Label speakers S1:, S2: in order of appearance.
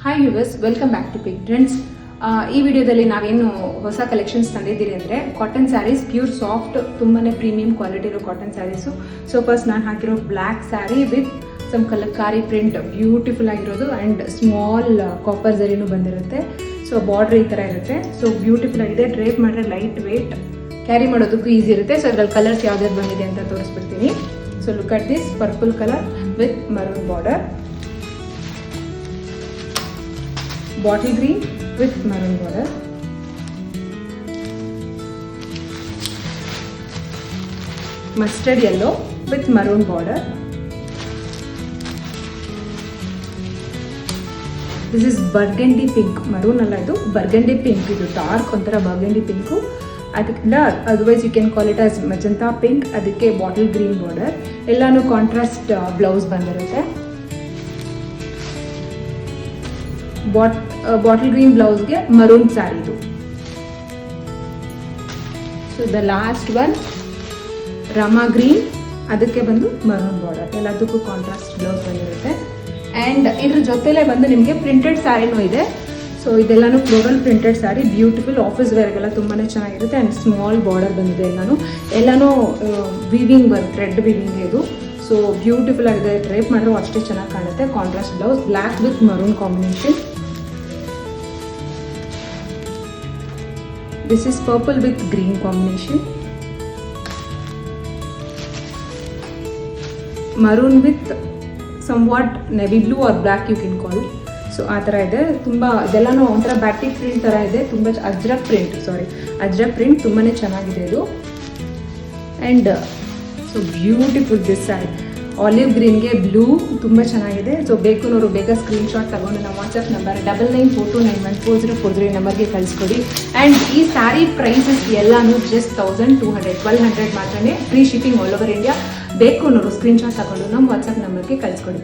S1: Hi viewers, welcome back to Pick Trends. ಈ ವಿಡಿಯೋದಲ್ಲಿ ನಾವೇನು ಹೊಸ ಕಲೆಕ್ಷನ್ಸ್ ತಂದಿದ್ದೀರಿ ಅಂದರೆ ಕಾಟನ್ ಸ್ಯಾರೀಸ್, ಪ್ಯೂರ್ ಸಾಫ್ಟ್, ತುಂಬಾ ಪ್ರೀಮಿಯಂ ಕ್ವಾಲಿಟಿ ಇರೋ ಕಾಟನ್ ಸ್ಯಾರೀಸು. ಸೊ ಫಸ್ಟ್ ನಾನು ಹಾಕಿರೋ black sari with some kalamkari print, beautiful ಆಗಿರೋದು ಆ್ಯಂಡ್ ಸ್ಮಾಲ್ ಕಾಪರ್ ಜರಿನೂ ಬಂದಿರುತ್ತೆ. ಸೊ ಬಾರ್ಡ್ರ್ ಈ ಥರ ಇರುತ್ತೆ. ಸೊ ಬ್ಯೂಟಿಫುಲ್ ಆಗಿದೆ. ಡ್ರೇಪ್ ಮಾಡಿದ್ರೆ ಲೈಟ್ ವೇಟ್, ಕ್ಯಾರಿ ಮಾಡೋದಕ್ಕೂ ಈಸಿ ಇರುತ್ತೆ. ಸೊ ಅದ್ರಲ್ಲಿ ಕಲರ್ಸ್ ಯಾವ್ದಾದ್ರು ಬಂದಿದೆ ಅಂತ ತೋರಿಸ್ಬಿಡ್ತೀನಿ. So look at this purple colour with maroon border, bottle green with maroon border, mustard yellow with maroon border. This is burgundy pink, maroon alla idu burgundy pink, idu dark ontara burgundy pink. ಅದಕ್ಕಿಂತ otherwise you can call it as magenta pink. ಅದಕ್ಕೆ bottle green border, ಎಲ್ಲಾನು contrast blouse ಬಂದಿರುತ್ತೆ. Bottle green ಬ್ಲೌಸ್ಗೆ maroon ಸ್ಯಾರಿದು. So the last one rama green, ಅದಕ್ಕೆ ಬಂದು maroon border. ಎಲ್ಲದಕ್ಕೂ contrast blouse ಬಂದಿರುತ್ತೆ. ಆ್ಯಂಡ್ ಇದ್ರ ಜೊತೆಲೇ ಬಂದು ನಿಮಗೆ ಪ್ರಿಂಟೆಡ್ ಸ್ಯಾರಿನೂ ಇದೆ. ಸೊ ಇದೆಲ್ಲನೂ floral printed sari, beautiful office ವೇರ್ಗೆಲ್ಲ ತುಂಬಾ ಚೆನ್ನಾಗಿರುತ್ತೆ. ಆ್ಯಂಡ್ ಸ್ಮಾಲ್ ಬಾರ್ಡರ್ ಬಂದಿದೆ. ಎಲ್ಲನೂ ವೀವಿಂಗ್ ಥ್ರೆಡ್ ವೀವಿಂಗ್ ಇದು. ಸೊ ಬ್ಯೂಟಿಫುಲ್ ಆಗಿದೆ. ಡ್ರೇಪ್ ಮಾಡಿದ್ರು ಅಷ್ಟೇ ಚೆನ್ನಾಗಿ ಕಾಣುತ್ತೆ. Contrast blouse, black with maroon combination. This is purple with green combination, maroon with somewhat navy blue or black you can call it. So ಆ ಥರ ಇದೆ. ತುಂಬ ಇದೆಲ್ಲನೂ ಒಂಥರ ಬ್ಯಾಟಿಕ್ ಪ್ರಿಂಟ್ ಥರ ಇದೆ. ತುಂಬ ಅಜ್ರಕ್ ಪ್ರಿಂಟ್ ತುಂಬಾ ಚೆನ್ನಾಗಿದೆ ಇದು. And so beautiful this sari, olive ಗ್ರೀನ್ಗೆ ಬ್ಲೂ ತುಂಬ ಚೆನ್ನಾಗಿದೆ. ಸೊ ಬೇಕುನವರು ಬೇಗ ಸ್ಕ್ರೀನ್ಶಾಟ್ ತಗೊಂಡು ನಮ್ಮ ವಾಟ್ಸಪ್ ನಂಬರ್ 9942914043 ನಂಬರ್ಗೆ ಕಳಿಸ್ಕೊಡಿ. ಆ್ಯಂಡ್ ಈ ಸ್ಯಾರಿ ಪ್ರೈಸಸ್ ಎಲ್ಲನೂ ಜಸ್ಟ್ 1200 ಮಾತ್ರನೇ, free shipping all over India. ಬೇಕುನವರು ಸ್ಕ್ರೀನ್ಶಾಟ್ ತಗೊಂಡು ನಮ್ಮ ವಾಟ್ಸಪ್ ನಂಬರ್ಗೆ ಕಳಿಸ್ಕೊಡಿ.